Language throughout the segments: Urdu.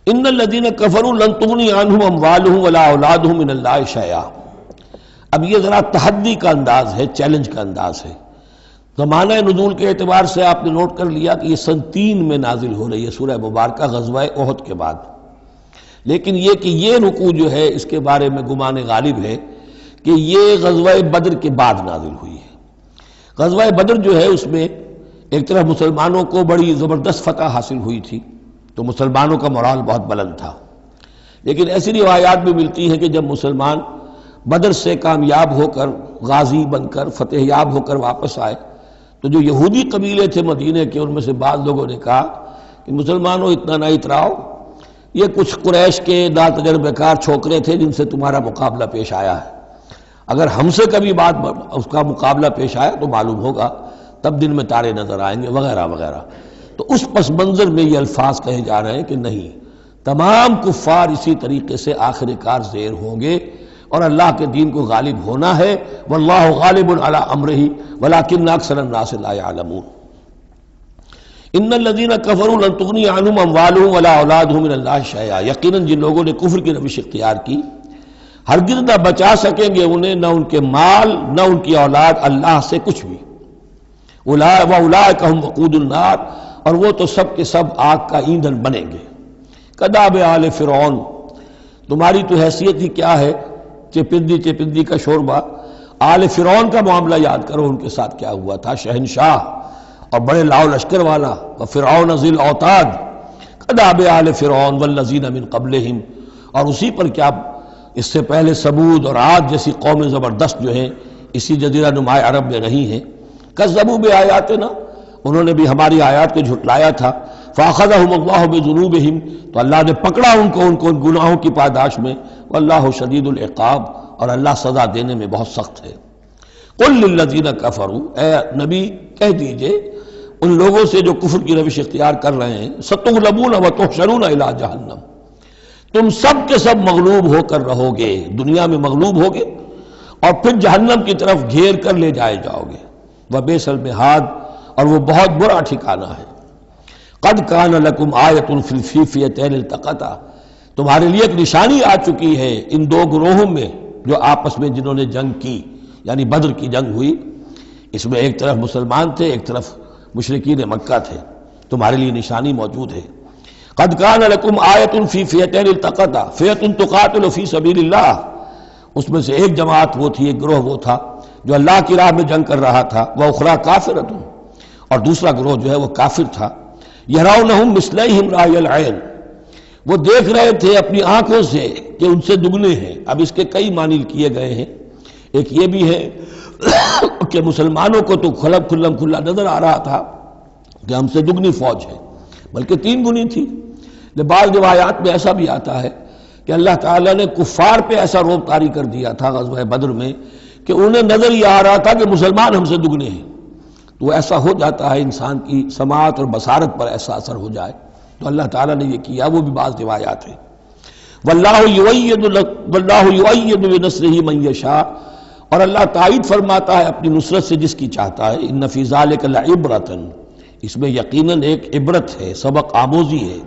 ان الذین کفروا لن تغنی عنہم اموالہم ولا اولادہم من اللہ شیئا۔ اب یہ ذرا تحدی کا انداز ہے، چیلنج کا انداز ہے۔ زمانہ نزول کے اعتبار سے آپ نے نوٹ کر لیا کہ یہ سن 3 میں نازل ہو رہی ہے سورہ مبارکہ غزوہ احد کے بعد، لیکن یہ کہ یہ رکوع جو ہے اس کے بارے میں گمان غالب ہے کہ یہ غزوہ بدر کے بعد نازل ہوئی ہے۔ غزوہ بدر جو ہے اس میں ایک طرف مسلمانوں کو بڑی زبردست فتح حاصل ہوئی تھی، تو مسلمانوں کا مورال بہت بلند تھا، لیکن ایسی روایات بھی ملتی ہیں کہ جب مسلمان بدر سے کامیاب ہو کر، غازی بن کر، فتح یاب ہو کر واپس آئے تو جو یہودی قبیلے تھے مدینے کے، ان میں سے بعض لوگوں نے کہا کہ مسلمانوں اتنا نہ اتراؤ، یہ کچھ قریش کے ناتجربہ کار چھوکرے تھے جن سے تمہارا مقابلہ پیش آیا ہے، اگر ہم سے کبھی بات اس کا مقابلہ پیش آیا تو معلوم ہوگا، تب دن میں تارے نظر آئیں گے وغیرہ وغیرہ۔ تو اس پس منظر میں یہ الفاظ کہے جا رہے ہیں کہ نہیں، تمام کفار اسی طریقے سے آخر کار زیر ہوں گے اور اللہ کے دین کو غالب ہونا ہے۔ واللہ غالب علی امرہ ولکن اکثر الناس لا یعلمون۔ ان الذین کفروا لن تغنی عنہم اموالہم ولا اولادہم من اللہ شیئا، یقیناً جن لوگوں نے کفر کی روش اختیار کی ہرگز نہ بچا سکیں گے انہیں، نہ ان کے مال نہ ان کی اولاد اللہ سے کچھ بھی۔ وَأُولَٰئِكَ هُمْ وَقُودُ النَّارِ، اور وہ تو سب کے سب آگ کا ایندھن بنیں گے۔ کداب آل فرعون، تمہاری تو حیثیت ہی کیا ہے، چپندی کا شوربہ۔ آل فرعون کا معاملہ یاد کرو، ان کے ساتھ کیا ہوا تھا، شہنشاہ اور بڑے لاؤ لشکر والا، وفرعون ذی الاوتاد، کداب آل فرعون والذین من قبلہم، اور اسی پر کیا اس سے پہلے ثمود اور عاد جیسی قومیں زبردست جو ہیں اسی جزیرہ نما عرب میں رہی ہیں۔ کذبوا بآیاتنا، انہوں نے بھی ہماری آیات کو جھٹلایا تھا۔ فاخذہم اللہ بذنوبہم، تو اللہ نے پکڑا ان کو ان گناہوں کی پاداش میں۔ واللہ شدید العقاب، اور اللہ سزا دینے میں بہت سخت ہے۔ قل للذین کفروا، اے نبی کہہ دیجئے ان لوگوں سے جو کفر کی روش اختیار کر رہے ہیں، ستغلبون وتحشرون الی جہنم، تم سب کے سب مغلوب ہو کر رہو گے، دنیا میں مغلوب ہوگے اور پھر جہنم کی طرف گھیر کر لے جائے جاؤ گے۔ وبئس المہاد، اور وہ بہت برا ٹھکانہ ہے۔ قد کان لکم آیۃ فی فئتین التقطا، تمہارے لیے ایک نشانی آ چکی ہے ان 2 گروہوں میں جو آپس میں جنہوں نے جنگ کی، یعنی بدر کی جنگ ہوئی، اس میں ایک طرف مسلمان تھے، ایک طرف مشرکین مکہ تھے، تمہارے لیے نشانی موجود ہے۔ قد کان لکم آیۃ فی فئتین التقطا، فئۃ تقاتل فی سبیل اللہ، اس میں سے ایک جماعت وہ تھی، ایک گروہ وہ تھا جو اللہ کی راہ میں جنگ کر رہا تھا، وأخری کافرۃ، اور دوسرا گروہ جو ہے وہ کافر تھا۔ یرونہم مثلیہم رأی العین، وہ دیکھ رہے تھے اپنی آنکھوں سے کہ ان سے دگنے ہیں۔ اب اس کے کئی معنی کیے گئے ہیں، ایک یہ بھی ہے کہ مسلمانوں کو تو کھلا نظر آ رہا تھا کہ ہم سے دگنی فوج ہے، بلکہ 3 گنی تھی۔ بعض روایات میں ایسا بھی آتا ہے کہ اللہ تعالیٰ نے کفار پہ ایسا روب طاری کر دیا تھا غزوہ بدر میں کہ انہیں نظر یہ آ رہا تھا کہ مسلمان ہم سے دگنے ہیں۔ تو ایسا ہو جاتا ہے، انسان کی سماعت اور بصارت پر ایسا اثر ہو جائے، تو اللہ تعالیٰ نے یہ کیا، وہ بھی بعض روایات ہیں۔ واللہ یؤید بنصرہ من یشاء، اور اللہ تائید فرماتا ہے اپنی نصرت سے جس کی چاہتا ہے۔ ان فی ذلک لعبرۃ، اس میں یقیناً ایک عبرت ہے، سبق آموزی ہے،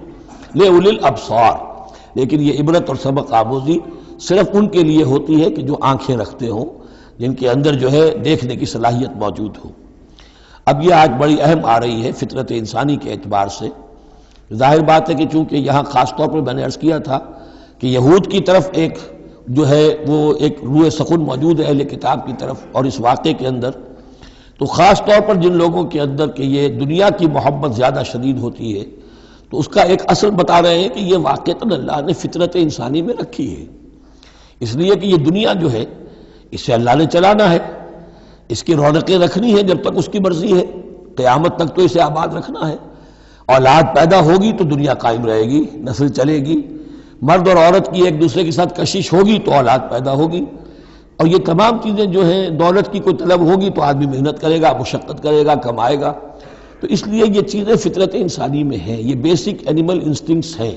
لأولی الابصار، لیکن یہ عبرت اور سبق آموزی صرف ان کے لیے ہوتی ہے کہ جو آنکھیں رکھتے ہوں، جن کے اندر جو ہے دیکھنے کی صلاحیت موجود ہو۔ اب یہ آج بڑی اہم آ رہی ہے فطرت انسانی کے اعتبار سے۔ ظاہر بات ہے کہ چونکہ یہاں خاص طور پر میں نے عرض کیا تھا کہ یہود کی طرف ایک جو ہے وہ ایک روح سخن موجود ہے اہل کتاب کی طرف، اور اس واقعے کے اندر تو خاص طور پر جن لوگوں کے اندر کہ یہ دنیا کی محبت زیادہ شدید ہوتی ہے، تو اس کا ایک اصل بتا رہے ہیں کہ یہ واقعتاً اللہ نے فطرت انسانی میں رکھی ہے، اس لیے کہ یہ دنیا جو ہے اسے اللہ نے چلانا ہے، اس کی رونقیں رکھنی ہے جب تک اس کی مرضی ہے، قیامت تک تو اسے آباد رکھنا ہے۔ اولاد پیدا ہوگی تو دنیا قائم رہے گی، نسل چلے گی، مرد اور عورت کی ایک دوسرے کے ساتھ کشش ہوگی تو اولاد پیدا ہوگی، اور یہ تمام چیزیں جو ہیں، دولت کی کوئی طلب ہوگی تو آدمی محنت کرے گا، مشقت کرے گا، کمائے گا۔ تو اس لیے یہ چیزیں فطرت انسانی میں ہیں، یہ بیسک اینیمل انسٹنکٹس ہیں۔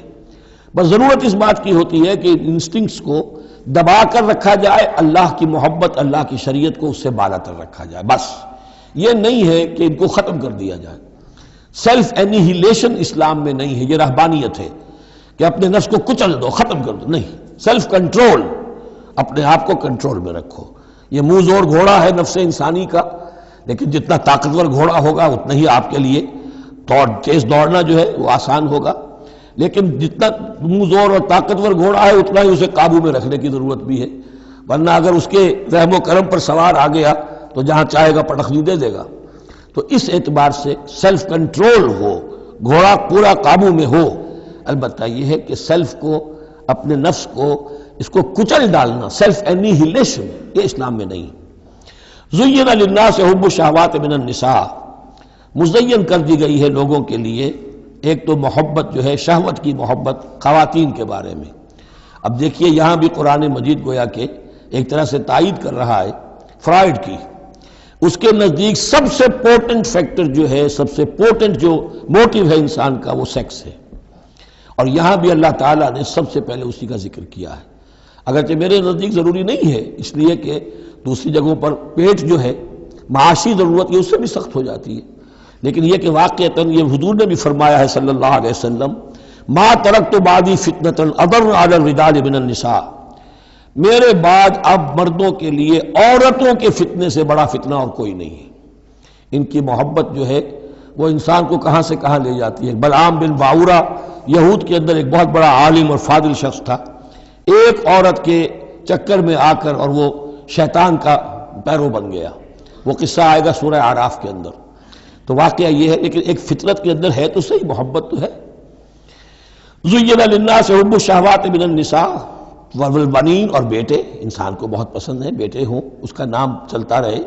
بس ضرورت اس بات کی ہوتی ہے کہ انسٹنکٹس کو دبا کر رکھا جائے، اللہ کی محبت، اللہ کی شریعت کو اس سے بالا تر رکھا جائے، بس یہ نہیں ہے کہ ان کو ختم کر دیا جائے۔ سیلف انیہیلیشن اسلام میں نہیں ہے، یہ رہبانیت ہے کہ اپنے نفس کو کچل دو، ختم کر دو، نہیں، سیلف کنٹرول، اپنے آپ کو کنٹرول میں رکھو۔ یہ منہ زور گھوڑا ہے نفس انسانی کا، لیکن جتنا طاقتور گھوڑا ہوگا اتنا ہی آپ کے لیے تیز دوڑنا جو ہے وہ آسان ہوگا، لیکن جتنا منہ زور اور طاقتور گھوڑا ہے اتنا ہی اسے قابو میں رکھنے کی ضرورت بھی ہے، ورنہ اگر اس کے رحم و کرم پر سوار آ گیا تو جہاں چاہے گا پٹخنی دے دے گا۔ تو اس اعتبار سے سیلف کنٹرول ہو، گھوڑا پورا قابو میں ہو۔ البتہ یہ ہے کہ سیلف کو، اپنے نفس کو، اس کو کچل ڈالنا، سیلف انیہیلیشن، یہ اسلام میں نہیں۔ زین للناس حب الشہوات من النساء، مزین کر دی گئی ہے لوگوں کے لیے ایک تو محبت جو ہے، شہوت کی محبت خواتین کے بارے میں۔ اب دیکھیے یہاں بھی قرآن مجید گویا کہ ایک طرح سے تائید کر رہا ہے فرائڈ کی۔ اس کے نزدیک سب سے پورٹنٹ فیکٹر جو ہے، سب سے پورٹنٹ جو موٹیو ہے انسان کا، وہ سیکس ہے، اور یہاں بھی اللہ تعالیٰ نے سب سے پہلے اسی کا ذکر کیا ہے۔ اگرچہ میرے نزدیک ضروری نہیں ہے، اس لیے کہ دوسری جگہوں پر پیٹ جو ہے، معاشی ضرورت یہ اس سے بھی سخت ہو جاتی ہے، لیکن یہ کہ واقعتاً یہ حضور نے بھی فرمایا ہے صلی اللہ علیہ وسلم، ما ترکت بعدی فتنۃ اضر علی الرجال من النساء، میرے بعد اب مردوں کے لیے عورتوں کے فتنے سے بڑا فتنہ اور کوئی نہیں ہے۔ ان کی محبت جو ہے وہ انسان کو کہاں سے کہاں لے جاتی ہے۔ بلعام بن باورہ یہود کے اندر ایک بہت بڑا عالم اور فاضل شخص تھا، ایک عورت کے چکر میں آ کر اور وہ شیطان کا پیرو بن گیا۔ وہ قصہ آئے گا سورہ اعراف کے اندر۔ تو واقعہ یہ ہے، لیکن ایک فطرت کے اندر ہے تو صحیح، محبت تو ہے۔ زین للناس حب الشہوات من النساء والبنین، اور بیٹے انسان کو بہت پسند ہیں، بیٹے ہوں، اس کا نام چلتا رہے،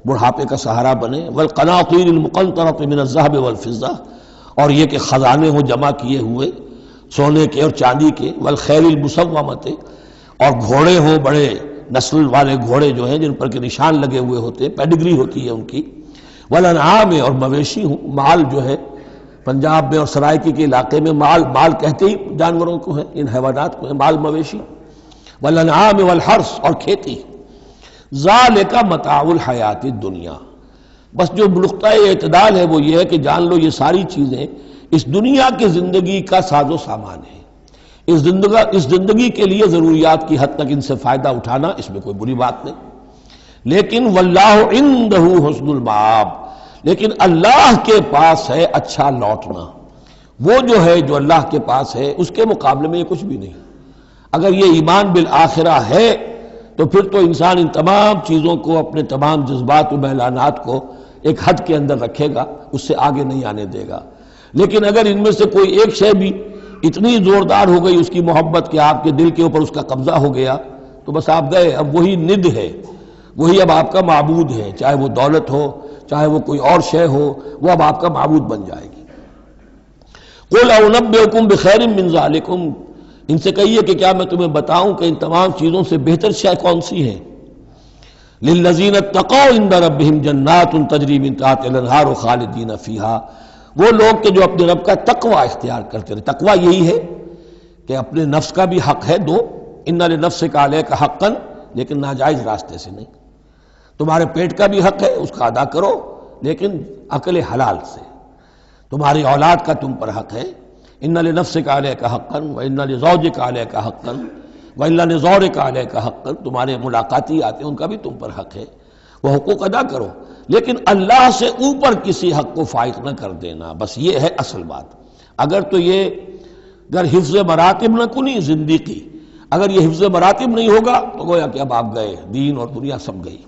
بڑھاپے کا سہارا بنے۔ والقناطیر المقنطرۃ من الذهب والفضہ، اور یہ کہ خزانے ہوں جمع کیے ہوئے سونے کے اور چاندی کے۔ والخیل المسومۃ، اور گھوڑے ہوں، بڑے نسل والے گھوڑے جو ہیں جن پر کے نشان لگے ہوئے ہوتے ہیں، پیڈگری ہوتی ہے ان کی۔ والانعام، اور مویشی ہوں، مال جو ہے پنجاب میں اور سرائکی کے علاقے میں مال کہتے ہی جانوروں کو ہیں، ان حیوانات کو ہیں مال مویشی۔ والانعام والحرث، اور کھیتی۔ ذالک متاع الحیات الدنیا، بس جو نقطہ اعتدال ہے وہ یہ ہے کہ جان لو یہ ساری چیزیں اس دنیا کی زندگی کا ساز و سامان ہے۔ اس زندگی کے لیے ضروریات کی حد تک ان سے فائدہ اٹھانا، اس میں کوئی بری بات نہیں، لیکن واللہ عندہ حسن المآب، لیکن اللہ کے پاس ہے اچھا لوٹنا۔ وہ جو ہے جو اللہ کے پاس ہے اس کے مقابلے میں یہ کچھ بھی نہیں۔ اگر یہ ایمان بالآخرہ ہے تو پھر تو انسان ان تمام چیزوں کو، اپنے تمام جذبات و میلانات کو ایک حد کے اندر رکھے گا، اس سے آگے نہیں آنے دے گا۔ لیکن اگر ان میں سے کوئی ایک شے بھی اتنی زوردار ہو گئی اس کی محبت کہ آپ کے دل کے اوپر اس کا قبضہ ہو گیا تو بس آپ گئے، اب وہی ند ہے، وہی اب آپ کا معبود ہے، چاہے وہ دولت ہو، چاہے وہ کوئی اور شے ہو، وہ اب آپ کا معبود بن جائے گی۔ قُلْ أَنَبِّئُكُمْ بِخَيْرٍ مِّن ذَلِكُمْ، ان سے کہیے کہ کیا میں تمہیں بتاؤں کہ ان تمام چیزوں سے بہتر شے کون سی ہے؟ لِلَّذِينَ اتَّقَوْا عِندَ رَبِّهِمْ جَنَّاتٌ تَجْرِی مِن تَحْتِهَا الْأَنْہَارُ خَالِدِینَ فِیہَا، وہ لوگ کہ جو اپنے رب کا تقوی اختیار کرتے رہے۔ تقوی یہی ہے کہ اپنے نفس کا بھی حق ہے دو، اِنَّ لِنَفْسِکَ عَلَیکَ حَقًّا، لیکن ناجائز راستے سے نہیں۔ تمہارے پیٹ کا بھی حق ہے، اس کا ادا کرو، لیکن عقل حلال سے۔ تمہاری اولاد کا تم پر حق ہے، اِنَّ لِنَفْسِکَ عَلَیکَ حَقًّا وَإِنَّ لِزَوْجِکَ عَلَیکَ حَقًّا وَإِنَّ لِزَوْرِکَ عَلَیکَ حَقًّا، تمہارے ملاقاتی آتے ہیں ان کا بھی تم پر حق ہے، وہ حقوق ادا کرو، لیکن اللہ سے اوپر کسی حق کو فائق نہ کر دینا، بس یہ ہے اصل بات۔ اگر تو یہ اگر حفظ مراتب نہ کنی زندگی، اگر یہ حفظ مراتب نہیں ہوگا تو گویا کہ اب آپ گئے، دین اور دنیا سب گئی۔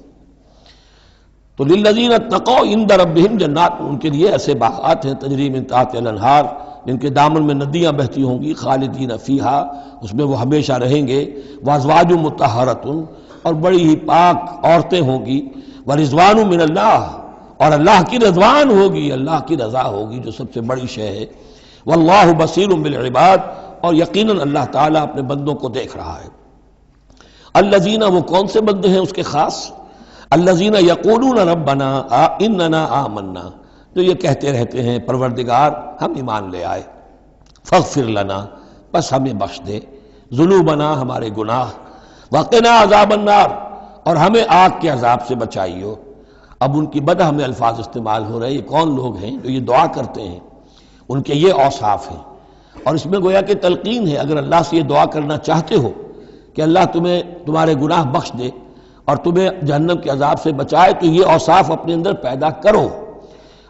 تو للذین اتقوا عند ربہم جنات، ان کے لیے ایسے باغات ہیں تجری من تحتہا الانہار، جن کے دامن میں ندیاں بہتی ہوں گی، خالدین فیہا، اس میں وہ ہمیشہ رہیں گے، وازواج مطہرۃ، اور بڑی ہی پاک عورتیں ہوں گی، ورضوان من اللہ، اور اللہ کی رضوان ہوگی، اللہ کی رضا ہوگی جو سب سے بڑی شے ہے۔ واللہ بصیر بالعباد، اور یقیناً اللہ تعالیٰ اپنے بندوں کو دیکھ رہا ہے۔ الذین، وہ کون سے بندے ہیں اس کے خاص؟ الذین یقولون ربنا اننا آمنا، جو یہ کہتے رہتے ہیں پروردگار ہم ایمان لے آئے، فاغفر لنا، بس ہمیں بخش دے، ذنوبنا، ہمارے گناہ، وقنا عذاب النار، اور ہمیں آگ کے عذاب سے بچائیو۔ اب ان کی بدہ میں الفاظ استعمال ہو رہے ہیں، یہ کون لوگ ہیں جو یہ دعا کرتے ہیں؟ ان کے یہ اوصاف ہیں۔ اور اس میں گویا کہ تلقین ہے، اگر اللہ سے یہ دعا کرنا چاہتے ہو کہ اللہ تمہیں تمہارے گناہ بخش دے اور تمہیں جہنم کے عذاب سے بچائے، تو یہ اوصاف اپنے اندر پیدا کرو،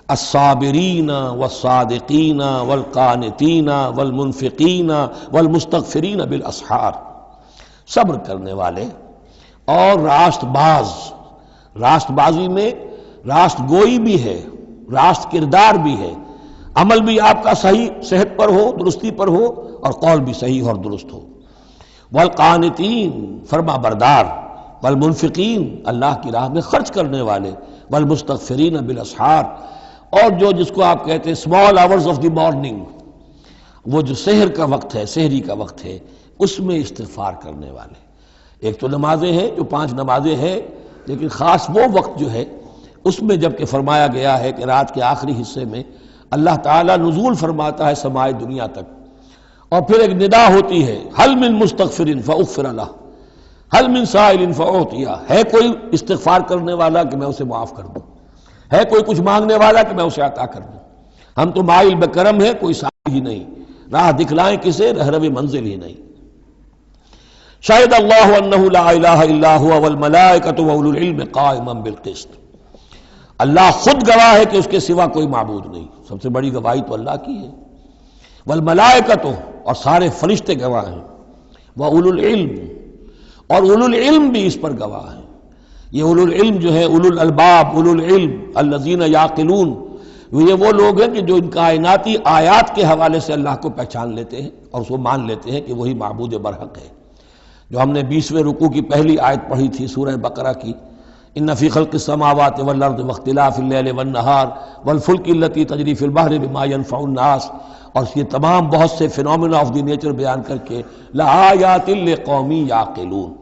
الصابرین والصادقین والقانتین والمنفقین والمستغفرین بالاسحار، صبر کرنے والے اور راست باز۔ راست بازی میں راست گوئی بھی ہے، راست کردار بھی ہے، عمل بھی آپ کا صحیح صحت پر ہو، درستی پر ہو، اور قول بھی صحیح اور درست ہو۔ والقانتین، فرما بردار، والمنفقین، اللہ کی راہ میں خرچ کرنے والے، والمستغفرین بالاسحار، اور جو جس کو آپ کہتے ہیں small hours of the morning, وہ جو سحر کا وقت ہے، سحری کا وقت ہے، اس میں استغفار کرنے والے۔ ایک تو نمازیں ہیں جو 5 نمازیں ہیں، لیکن خاص وہ وقت جو ہے اس میں جب کہ فرمایا گیا ہے کہ رات کے آخری حصے میں اللہ تعالیٰ نزول فرماتا ہے سماع دنیا تک، اور پھر ایک ندا ہوتی ہے، حل من مستغفر فاغفر لہ، حل من سائل فاعطیہ، ہے کوئی استغفار کرنے والا کہ میں اسے معاف کر دوں، ہے کوئی کچھ مانگنے والا کہ میں اسے عطا کر دوں۔ ہم تو مائل بکرم ہے، کوئی سائل ہی نہیں، راہ دکھلائیں کسے، رہرو منزل ہی نہیں۔ شاہد اللہ انہ لا الہ الا هو والملائکۃ واولو العلم قائما بالقسط، اللہ خود گواہ ہے کہ اس کے سوا کوئی معبود نہیں، سب سے بڑی گواہی تو اللہ کی ہے، والملائکۃ، اور سارے فرشتے گواہ ہیں، واولو العلم، اور اولو العلم بھی اس پر گواہ ہیں۔ یہ اولو العلم جو ہے، اولو الالباب، اولو العلم الذین یعقلون، یہ وہ لوگ ہیں کہ جو ان کائناتی آیات کے حوالے سے اللہ کو پہچان لیتے ہیں اور اس کو مان لیتے ہیں کہ وہی معبود برحق ہے۔ جو ہم نے 20ویں رکوع کی پہلی آیت پڑھی تھی سورہ بقرہ کی، ان فی خلق السماوات والارض واختلاف اللیل والنہار والفلک التی تجری فی البحر بما ینفع الناس، اور یہ تمام بہت سے فینومینا آف دی نیچر بیان کر کے لآیات لقوم یعقلون،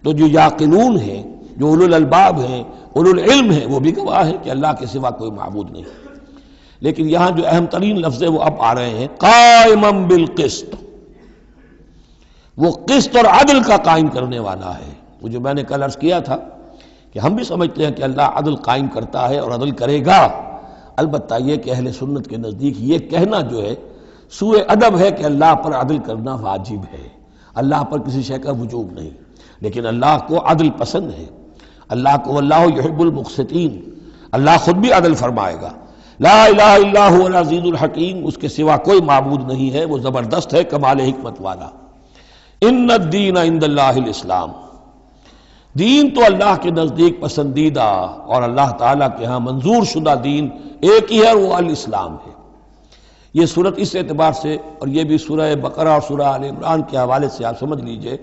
تو جو یعقلون ہیں، جو اولو الالباب ہیں، اولو العلم ہیں، وہ بھی گواہ ہیں کہ اللہ کے سوا کوئی معبود نہیں۔ لیکن یہاں جو اہم ترین لفظ ہے وہ اب آ رہے ہیں، قائما بالقسط، وہ قسط اور عدل کا قائم کرنے والا ہے۔ وہ جو میں نے کل عرض کیا تھا کہ ہم بھی سمجھتے ہیں کہ اللہ عدل قائم کرتا ہے اور عدل کرے گا، البتہ یہ کہ اہل سنت کے نزدیک یہ کہنا جو ہے سوء ادب ہے کہ اللہ پر عدل کرنا واجب ہے، اللہ پر کسی شے کا وجوب نہیں، لیکن اللہ کو عدل پسند ہے، اللہ کو واللہ یحب المقسطین، اللہ خود بھی عدل فرمائے گا۔ لا الہ الا هو العزیز الحکیم، اس کے سوا کوئی معبود نہیں ہے، وہ زبردست ہے، کمال حکمت والا۔ ان الدین عند اللہ الاسلام، دین تو اللہ کے نزدیک پسندیدہ اور اللہ تعالیٰ کے ہاں منظور شدہ دین ایک ہی ہے، وہ الاسلام ہے۔ یہ صورت اس اعتبار سے، اور یہ بھی سورہ بقرہ اور سورہ آل عمران کے حوالے سے آپ سمجھ لیجئے،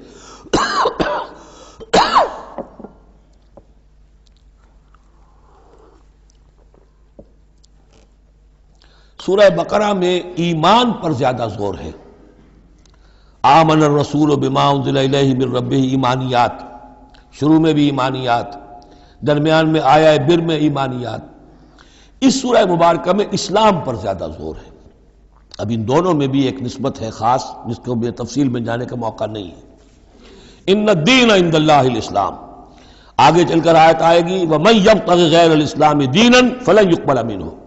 سورہ بقرہ میں ایمان پر زیادہ زور ہے۔ آمن الرسول بما انزل الیہ من ربہ، ایمانیات، شروع میں بھی ایمانیات، درمیان میں آیا بر میں ایمانیات۔ اس سورہ مبارکہ میں اسلام پر زیادہ زور ہے۔ اب ان دونوں میں بھی ایک نسبت ہے خاص، جس کو بھی تفصیل میں جانے کا موقع نہیں ہے۔ ان الدین عند اللہ الاسلام، آگے چل کر آیت آئے گی وَمَن يَبْتَغِ غَيْرَ الْإِسْلَامِ دِينًا فَلَن يُقْبَلَ مِنْهُ،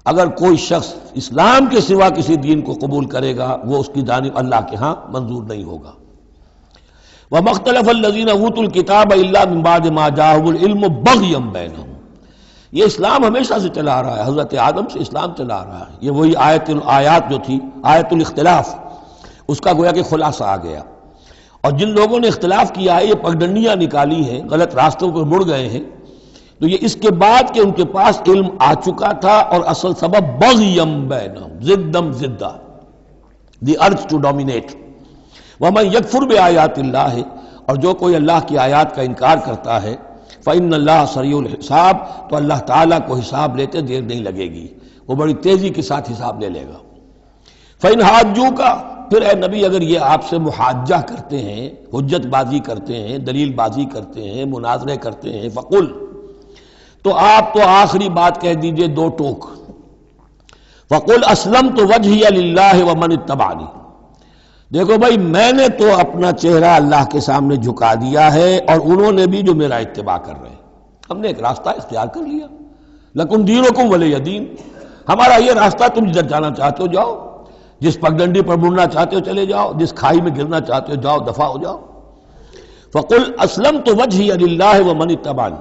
اگر کوئی شخص اسلام کے سوا کسی دین کو قبول کرے گا وہ اس کی جانب اللہ کے ہاں منظور نہیں ہوگا۔ وَمَا اخْتَلَفَ الَّذِينَ أُوتُوا الْكِتَابَ إِلَّا مِن بَعْدِ مَا جَاءَهُمُ الْعِلْمُ بَغْيًا بَيْنَهُمْ، یہ اسلام ہمیشہ سے چلا آ رہا ہے، حضرت آدم سے اسلام چلا آ رہا ہے۔ یہ وہی آیات جو تھی، آیت الاختلاف، اس کا گویا کہ خلاصہ آ گیا، اور جن لوگوں نے اختلاف کیا ہے، یہ پگڈنڈیاں نکالی ہیں، غلط راستوں پر مڑ گئے ہیں، تو یہ اس کے بعد کہ ان کے پاس علم آ چکا تھا، اور اصل سبب بغیم بینہم، ضدم ضدہ، دی ارج ٹو ڈومینیٹ۔ ومن یکفر بآیات اللہ، اور جو کوئی اللہ کی آیات کا انکار کرتا ہے، فإن اللہ سریع الحساب، تو اللہ تعالیٰ کو حساب لیتے دیر نہیں لگے گی، وہ بڑی تیزی کے ساتھ حساب لے لے گا۔ فإن حاجوک، پھر اے نبی اگر یہ آپ سے محاجہ کرتے ہیں، حجت بازی کرتے ہیں، دلیل بازی کرتے ہیں، مناظرے کرتے ہیں، فقل، تو آپ تو آخری بات کہہ دیجئے، دو ٹوک، فقل اسلمت وجہی للہ ومن اتبعنی، دیکھو بھائی میں نے تو اپنا چہرہ اللہ کے سامنے جھکا دیا ہے، اور انہوں نے بھی جو میرا اتباع کر رہے ہیں، ہم نے ایک راستہ اختیار کر لیا، لکم دینکم ولی دین، ہمارا یہ راستہ، تم جدھر جانا چاہتے ہو جاؤ، جس پگڈنڈی پر مڑنا چاہتے ہو چلے جاؤ، جس کھائی میں گرنا چاہتے ہو جاؤ، دفع ہو جاؤ۔ فَقُلْ أَسْلَمْتُ وَجْهِيَ لِلَّهِ وَمَنِ اتَّبَعَنِي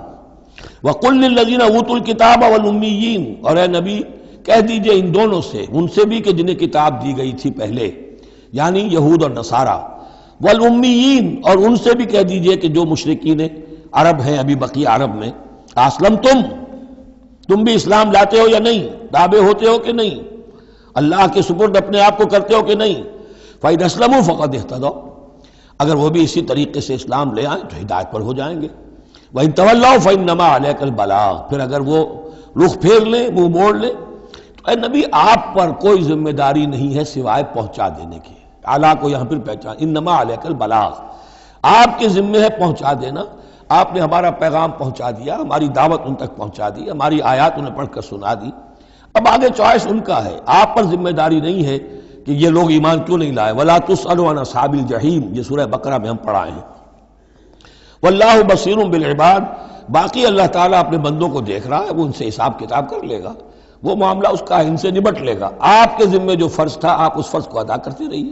وَقُلْ لِلَّذِينَ أُوتُوا الْكِتَابَ وَالْأُمِّيِّينَ، اور اے نبی کہہ دیجئے ان دونوں سے، ان سے بھی کہ جنہیں کتاب دی گئی تھی پہلے، یعنی یہود اور نصارہ، والأمیین، اور ان سے بھی کہہ دیجئے کہ جو مشرکین عرب ہیں ابھی بقیہ عرب میں، تم بھی اسلام لاتے ہو یا نہیں، تابع ہوتے ہو کہ نہیں، اللہ کے سپرد اپنے آپ کو کرتے ہو کہ نہیں۔ فَإِنْ أَسْلَمُوا فَقَدِ اهْتَدَوْا، اگر وہ بھی اسی طریقے سے اسلام لے آئیں تو ہدایت پر ہو جائیں گے۔ وَإِنْ تَوَلَّوْا فَإِنَّمَا عَلَيْكَ الْبَلَاغُ، پھر اگر وہ رخ پھیر لیں، منہ موڑ لیں، تو اے نبی آپ پر کوئی ذمہ داری نہیں ہے سوائے پہنچا دینے کی۔ اعلیٰ کو یہاں پھر پہچان، انما علیک البلاغ، آپ کے ذمہ ہے پہنچا دینا، آپ نے ہمارا پیغام پہنچا دیا، ہماری دعوت ان تک پہنچا دی، ہماری آیات انہیں پڑھ کر سنا دی، اب آگے چوائس ان کا ہے، آپ پر ذمہ داری نہیں ہے کہ یہ لوگ ایمان کیوں نہیں لائے۔ وَلَا تُسْأَلُ عَنْ أَصْحَابِ الْجَحِيمِ، یہ سورہ بقرہ میں ہم پڑھائے ہیں۔ وَاللَّهُ بَصِيرٌ بِالْعِبَادِ، باقی اللہ تعالیٰ اپنے بندوں کو دیکھ رہا ہے، وہ ان سے حساب کتاب کر لے گا، وہ معاملہ اس کا ان سے نبٹ لے گا۔ آپ کے ذمہ جو فرض تھا آپ اس فرض کو ادا کرتے رہیے۔